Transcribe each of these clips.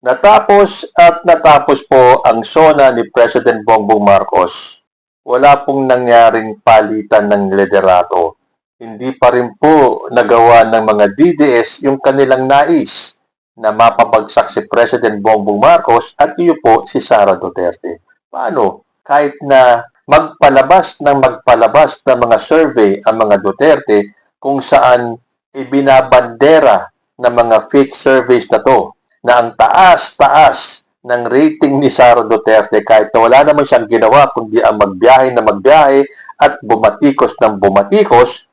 Natapos at natapos po ang SONA ni President Bongbong Marcos. Wala pong nangyaring palitan ng liderato. Hindi pa rin po nagawa ng mga DDS yung kanilang nais na mapabagsak si President Bongbong Marcos at iyo po si Sara Duterte. Paano? Kahit na magpalabas ng mga survey ang mga Duterte kung saan ibinabandera ng mga fake surveys na to na ang taas-taas ng rating ni Sara Duterte kahit na wala naman siyang ginawa kundi ang magbiyahe na magbiyahe at bumatikos ng bumatikos,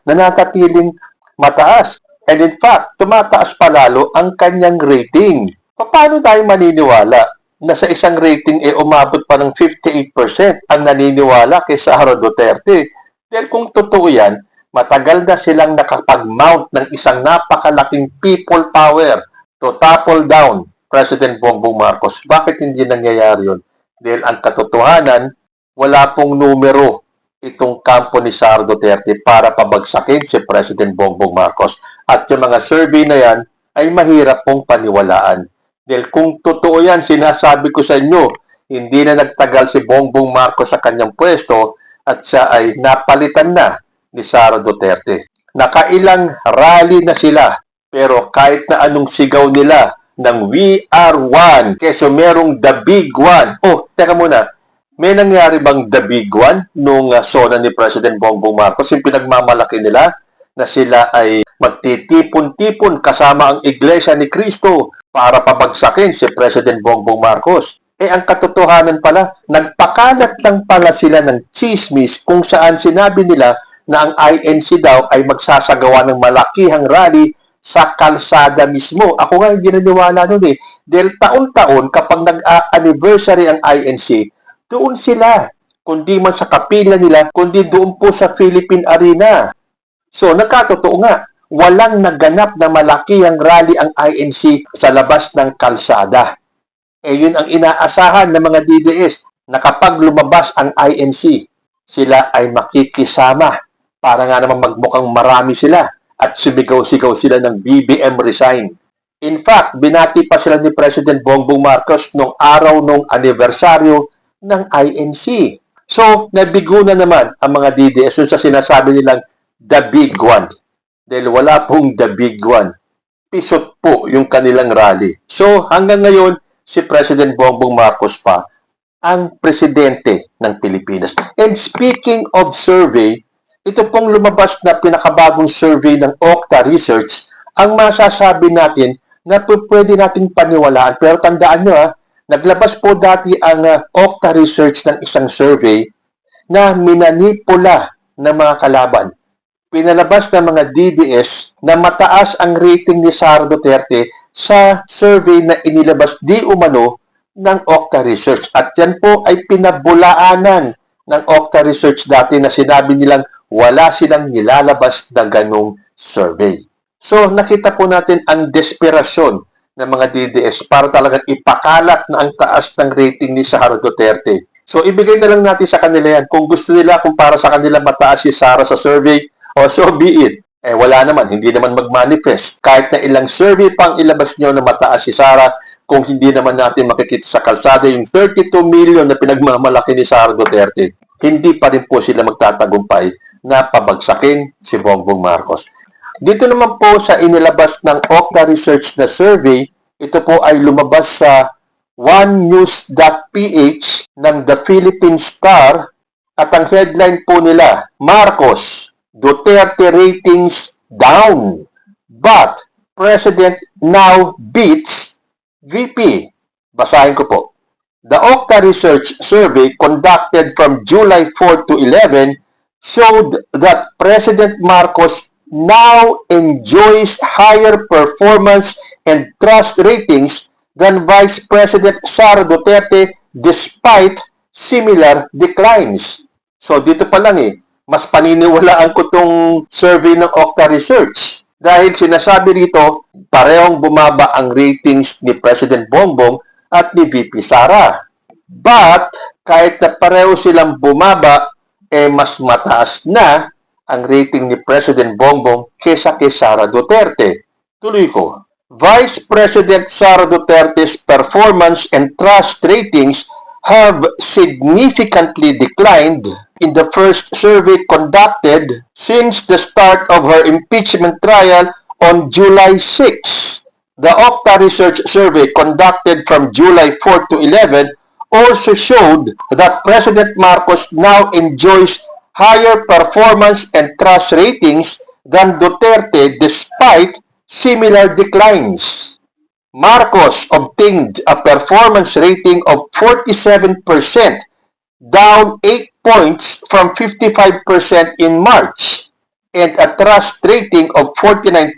nanatatiling mataas. And in fact, tumataas palalo ang kanyang rating. Paano tayo maniniwala na sa isang rating umabot pa ng 58% ang naniniwala kay Sara Duterte? Dahil kung totoo yan, matagal na silang nakapag-mount ng isang napakalaking people power to topple down President Bongbong Marcos. Bakit hindi nangyayari yun? Dahil ang katotohanan, wala pong numero itong kampo ni Sara Duterte para pabagsakin si President Bongbong Marcos. At yung mga survey na yan ay mahirap pong paniwalaan. Dahil kung totoo yan, sinasabi ko sa inyo, hindi na nagtagal si Bongbong Marcos sa kanyang pwesto at siya ay napalitan na ni Sara Duterte. Nakailang rally na sila. Pero kahit na anong sigaw nila ng We Are One, keso merong The Big One. Oh, teka muna, may nangyari bang The Big One nung SONA ni President Bongbong Marcos? Yung pinagmamalaki nila na sila ay magtitipon-tipon kasama ang Iglesia ni Cristo para pabagsakin si President Bongbong Marcos. Ang katotohanan pala, nagpakalat lang pala sila ng chismis kung saan sinabi nila na ang INC daw ay magsasagawa ng malakihang rally sa kalsada mismo. Ako nga hindi naniwala nun Dahil taon-taon kapag nag-anniversary ang INC, doon sila. Kundi man sa kapila nila, kundi doon po sa Philippine Arena. So, nakatotoo nga, walang naganap na malakihang rally ang INC sa labas ng kalsada. Yun ang inaasahan ng mga DDS na kapag lumabas ang INC, sila ay makikisama para nga naman magmukhang marami sila at sumigaw-sigaw sila ng BBM resign. In fact, binati pa sila ni President Bongbong Marcos nung araw nung anibersaryo ng INC. So, nabigo na naman ang mga DDS sa sinasabi nilang The Big One. Dahil wala pong The Big One. Pisot po yung kanilang rally. So, hanggang ngayon, si President Bongbong Marcos pa ang presidente ng Pilipinas. And speaking of survey, ito pong lumabas na pinakabagong survey ng Okta Research, ang masasabi natin na pwede natin paniwalaan. Pero tandaan nyo, naglabas po dati ang Okta Research ng isang survey na minanipula ng mga kalaban. Pinalabas ng mga DDS na mataas ang rating ni Sara Duterte sa survey na inilabas di umano ng Okta Research. At yan po ay pinabulaanan ng Okta Research dati na sinabi nilang wala silang nilalabas na ganong survey. So, nakita po natin ang desperasyon ng mga DDS para talagang ipakalat na ang taas ng rating ni Sara Duterte. So, ibigay na lang natin sa kanila yan. Kung gusto nila, kung para sa kanila mataas si Sara sa survey, so be it. Wala naman, hindi naman mag-manifest. Kahit na ilang survey pang ilabas nyo na mataas si Sara, kung hindi naman natin makikita sa kalsada yung 32 million na pinagmamalaki ni Sara Duterte, hindi pa rin po sila magtatagumpay na pabagsakin si Bongbong Marcos. Dito naman po sa inilabas ng Okta Research na survey, ito po ay lumabas sa onenews.ph ng The Philippine Star at ang headline po nila, Marcos, Duterte ratings down, but President now beats VP. Basahin ko po. The Okta Research survey conducted from July 4 to 11 showed that President Marcos now enjoys higher performance and trust ratings than Vice President Sara Duterte despite similar declines. So dito pa lang mas paniniwalaan ko tong survey ng Okta Research dahil sinasabi rito parehong bumaba ang ratings ni President Bongbong at ni VP Sara. But kahit na pareho silang bumaba, mas mataas na ang rating ni President Bongbong kesa kay Sara Duterte. Tuloy ko. Vice President Sara Duterte's performance and trust ratings have significantly declined in the first survey conducted since the start of her impeachment trial on July 6. The Okta Research survey conducted from July 4 to 11 also showed that President Marcos now enjoys higher performance and trust ratings than Duterte despite similar declines. Marcos obtained a performance rating of 47%, down 8 points from 55% in March, and a trust rating of 49%,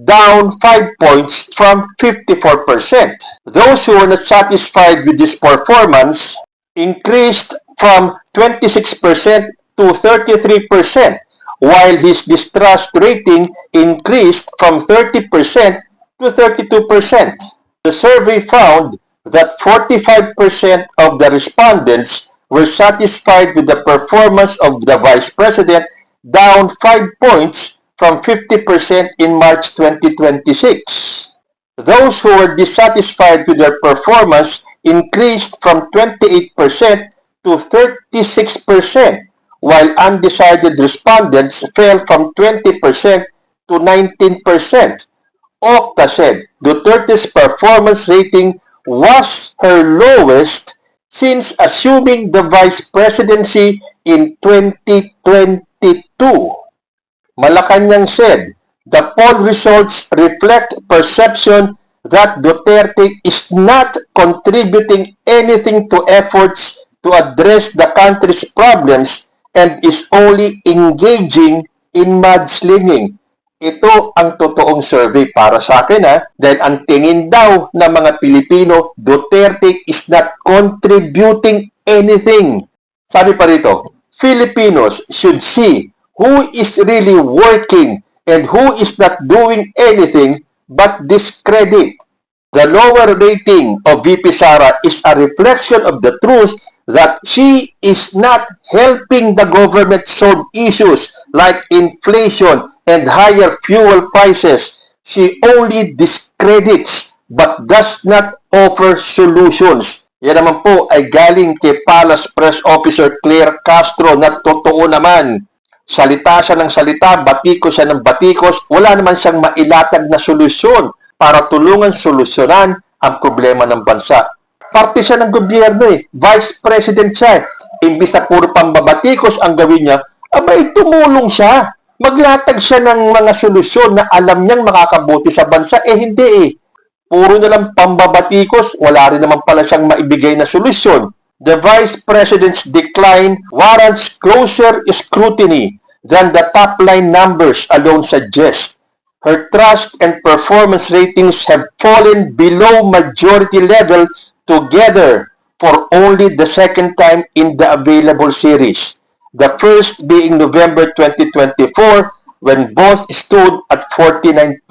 down 5 points from 54%. Those who were not satisfied with this performance increased from 26% to 33%, while his distrust rating increased from 30% to 32%. The survey found that 45% of the respondents were satisfied with the performance of the Vice President, down 5 points from 50% in March 2026. Those who were dissatisfied with their performance increased from 28% to 36%, while undecided respondents fell from 20% to 19%. Okta said Duterte's performance rating was her lowest since assuming the vice presidency in 2022. Malacanang said the poll results reflect perception that Duterte is not contributing anything to efforts to address the country's problems and is only engaging in mudslinging. Ito ang totoong survey para sa akin dahil ang tingin daw ng mga Pilipino, Duterte is not contributing anything. Sabi pa rito, Filipinos should see who is really working and who is not doing anything but discredit. The lower rating of VP Sara is a reflection of the truth that she is not helping the government solve issues like inflation and higher fuel prices. She only discredits but does not offer solutions. Yan naman po ay galing kay Palace Press Officer Claire Castro na totoo naman. Salita siya ng salita, batikos siya ng batikos, wala naman siyang mailatag na solusyon para tulungan solusyonan ang problema ng bansa. Parte siya ng gobyerno Vice President siya Imbis na puro pambabatikos ang gawin niya, abay tumulong siya. Maglatag siya ng mga solusyon na alam niyang makakabuti sa bansa. Hindi Puro na lang pambabatikos, wala rin naman pala siyang maibigay na solusyon. The Vice President's decline warrants closer scrutiny than the top-line numbers alone suggest. Her trust and performance ratings have fallen below majority level together for only the second time in the available series. The first being November 2024 when both stood at 49%.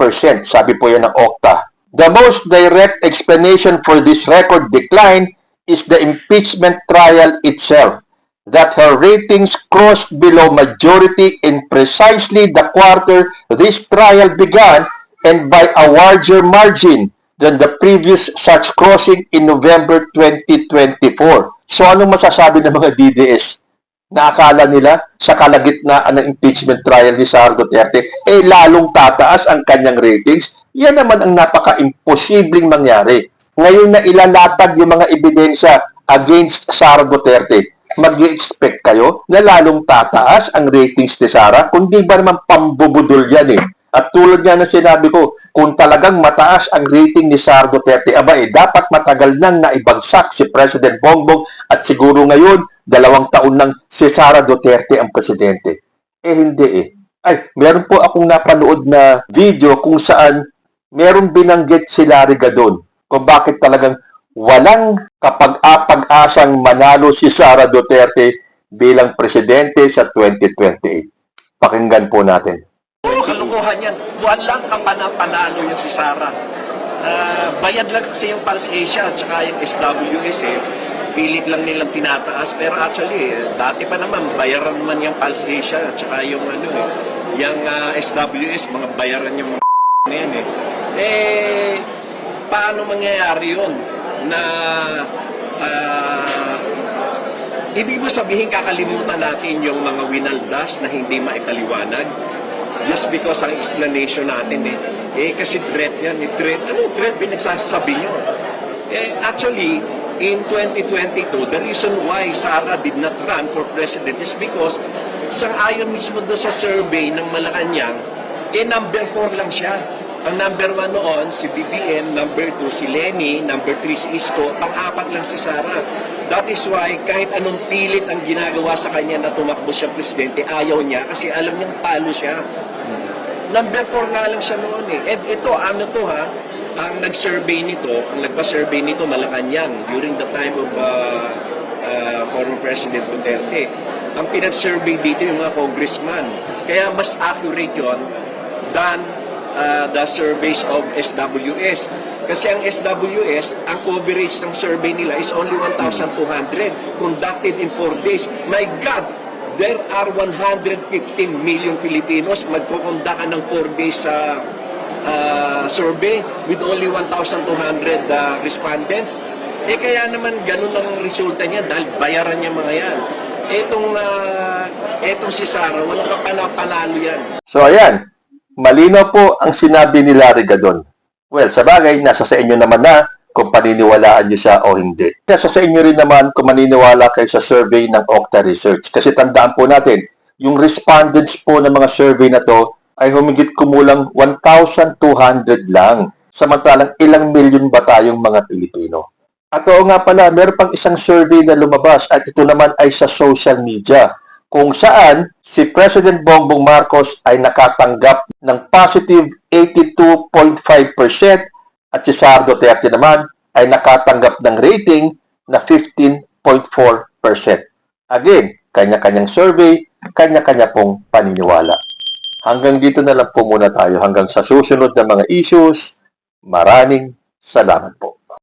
Sabi po yan ng Okta. The most direct explanation for this record decline is the impeachment trial itself, that her ratings crossed below majority in precisely the quarter this trial began and by a larger margin than the previous such crossing in November 2024. So anong masasabi ng mga DDS? Naakala nila sa kalagitnaan ng impeachment trial ni Sara Duterte, lalong tataas ang kanyang ratings. Yan naman ang napaka-imposibleng mangyari. Ngayon na ilalatag yung mga ebidensya against Sara Duterte, mag-i-expect kayo na lalong tataas ang ratings ni Sara? Kundi ba naman pambubudol yan At tulad nga ng sinabi ko, kung talagang mataas ang rating ni Sara Duterte, dapat matagal nang naibagsak si President Bongbong at siguro ngayon, 2 taon nang si Sara Duterte ang presidente. Hindi meron po akong napanood na video kung saan merong binanggit si Larry Gadon kung bakit talagang walang kapag-apag-asang manalo si Sara Duterte bilang presidente sa 2028. Pakinggan po natin. Kalukuhan yan. Buwan lang panalo yung si Sara. Bayad lang kasi yung Pulse Asia at saka yung SWS pilit lang nilang tinataas. Pero actually, dati pa naman, bayaran man yung Pulse Asia at saka yung yung SWS, mga bayaran yung mga na yan Paano mangyayari yun na ibig mo sabihin kakalimutan natin yung mga winaldas na hindi maikaliwanag just because ang explanation natin kasi threat yan, threat. Anong threat pinagsasabi nyo? Actually, in 2022, the reason why Sara did not run for president is because sang-ayon mismo doon sa survey ng Malacanang, number 4 lang siya. Ang number 1 noon, si BBM, number 2 si Lenny, number 3 si Isko, pang-apat lang si Sara. That is why kahit anong pilit ang ginagawa sa kanya na tumakbo siya presidente, ayaw niya kasi alam niyang talo siya. Number 4 nga lang siya noon And ito, ang nag-survey nito, ang nagpa-survey nito Malacanang during the time of former President Duterte. Ang pinag-survey dito yung mga congressman. Kaya mas accurate yon than the surveys of SWS. Kasi ang SWS, ang coverage ng survey nila is only 1,200 conducted in 4 days. My God! There are 115 million Filipinos magkukondakan ng 4 days sa survey with only 1,200 respondents. Kaya naman ganun ang resulta niya dahil bayaran niya mga yan. Etong si Sara, walang panalo yan. So ayan, malinaw po ang sinabi ni Larry Gadon. Well, sa bagay, nasa sa inyo naman na kung paniniwalaan niyo siya o hindi. Nasa sa inyo rin naman kung maniniwala kayo sa survey ng Okta Research. Kasi tandaan po natin, yung respondents po ng mga survey na to ay humigit kumulang 1,200 lang. Samantalang ilang milyon ba tayong mga Pilipino? At oo nga pala, meron pang isang survey na lumabas at ito naman ay sa social media kung saan si President Bongbong Marcos ay nakatanggap ng positive 82.5% at si Sara Duterte naman ay nakatanggap ng rating na 15.4%. Again, kanya-kanyang survey, kanya-kanya pong paniniwala. Hanggang dito na lang po muna tayo hanggang sa susunod na mga issues. Maraming salamat po.